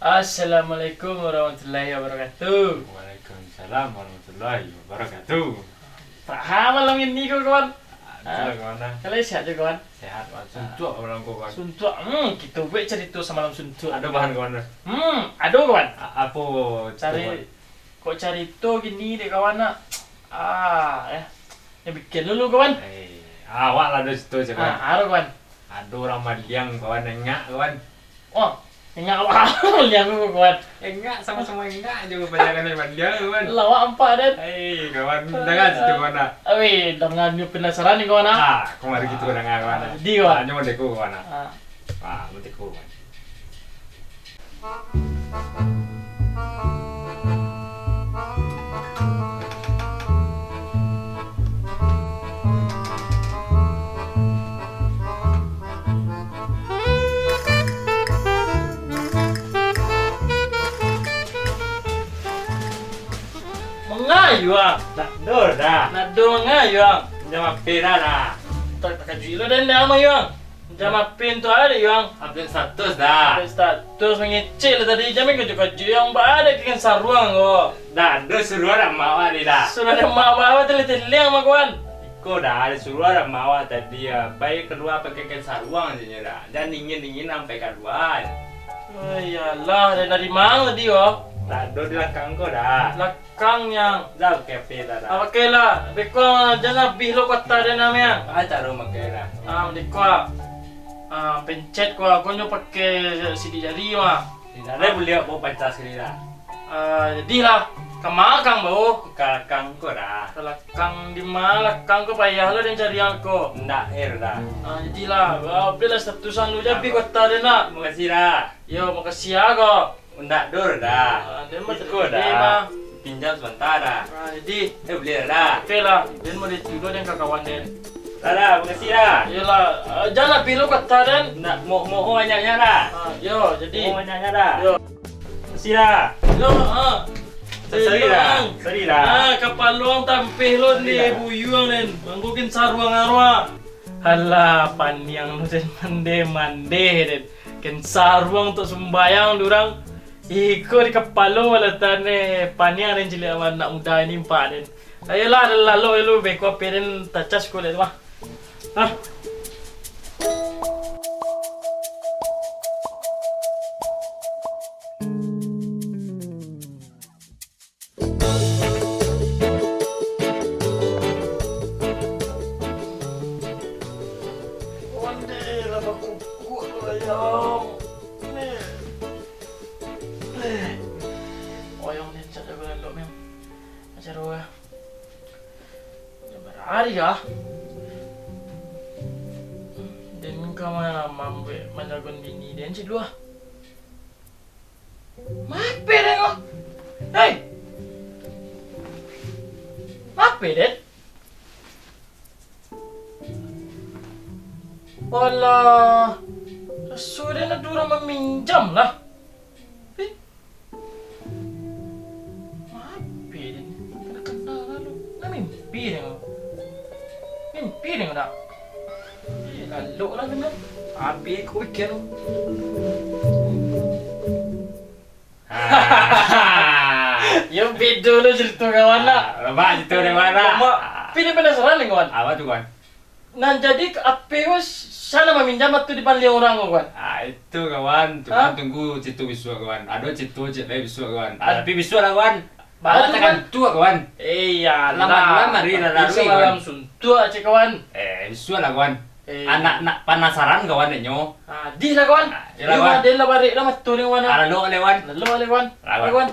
Assalamualaikum warahmatullahi wabarakatuh. Waalaikumsalam warahmatullahi wabarakatuh. Paham malam ini kau kawan? Kawan lah. Kalian sehat je kawan? Sehat kawan. Suntuk orang kau kawan. Suntuk. Kita buat cerita semalam suntuk. Ada bahan kawan. Ada kawan. Apa cari tu gini dek kawan nak. Yang bikin dulu kawan. Awak lah ada situ je kawan. Ada kawan. Ada orang maliang kawan, enggak kawan. Oh, enggak awak yang aku kawan. Enggak sama-sama enggak juga pacaran dengan maliang kawan. Lawak empat dan. Kawan, dengar situ kawan nak. Dengan dia penasaran ni kawan nak. Kau mari gitu dengar kawan. Jadi kawan. Nyaman deku kawan nak. Menteku kawan. Mengayu Nak dor dah. Nak mengayu Jam pera dah. Tak kaju dan nama yang. Jam pin tu ada yang. Update status dah. Status mengecil tadi jam kaju yang ada kan saruang ko. Dah ada suruh dah mawa ni dah. Sudah ada mak bawa teleng mak kawan. Iko dah ada suruh dah mawa tadi ya. Baik keluar pakai kan saruang je dah. Dan dingin sampai keluar. Oh iyalah dari mana tadi yo? Tak ada di belakang kau dah. Belakang yang Dah kafe dah dah. pakai lah. Beko jangan bih lo kota dia namanya. Cara pakai dah. Mendikwa. Pencet ko nyo pakai sidik jari mah. Tidak ada boleh bawa pancas sekali dah. Jadilah kemakang bau. Belakang kau dah. Belakang di mana? Belakang ko payah lo dan cari aku. Ndak air dah. Jadilah. Bila statusan lu jadi kota dia nak. Makasih dah. Yo makasih aku. Ndak dor dah. Dia mah Iko dah. Pinjam sebentar dah. Jadi Boleh dah. okey lah. Dia mau dituduh dengan kawan dia. Dah, makasih dah. Yalah, jangan pilih kata dan. Ndak mau banyaknya dah. Yo, jadi. Mau banyaknya dah. Yo. Makasih dah. Yo, Sorry dah. Sorry dah. Kapal luang tampih lo ni buyuang nen. Manggukin saruang arwah. Halah, paniang lo den mande den. Ken saruang untuk sembayang durang. Iko di kapal lo wala tane paniang den cilik awan nak muda ini empat den. Ayolah lalu elu beko peren tacas ko le mah. Hari ya. Dan kau mampu menjagon bini dan cik dua. Mape deh kau. Hei. Mape deh. Walah. Sudah nak durang meminjam lah. Mape deh. Kena lalu. Nak mimpi deh kau. Mimpi ni nak. Lalu lah dengan. Habis aku fikir tu. Yang beda dulu cerita kawan nak. Lepas cerita dari mana? Pilih penasaran ni kawan. Apa tu kawan? Nah jadi apa was sana meminjam tu di panggil orang kawan. Itu kawan. Tunggu cerita bisu kawan. Ada cerita je lagi bisu kawan. Tapi bisu lah kawan. Baru kan tua kawan. Iya Lama mari lalu malam suntuk aja kawan. Bisu lah kawan. Anak penasaran kawan nyo. Di lah kawan. Ya lah kawan. Dia lah balik lah matu ni kawan. Lalu kawan. Lalu kawan. Kawan.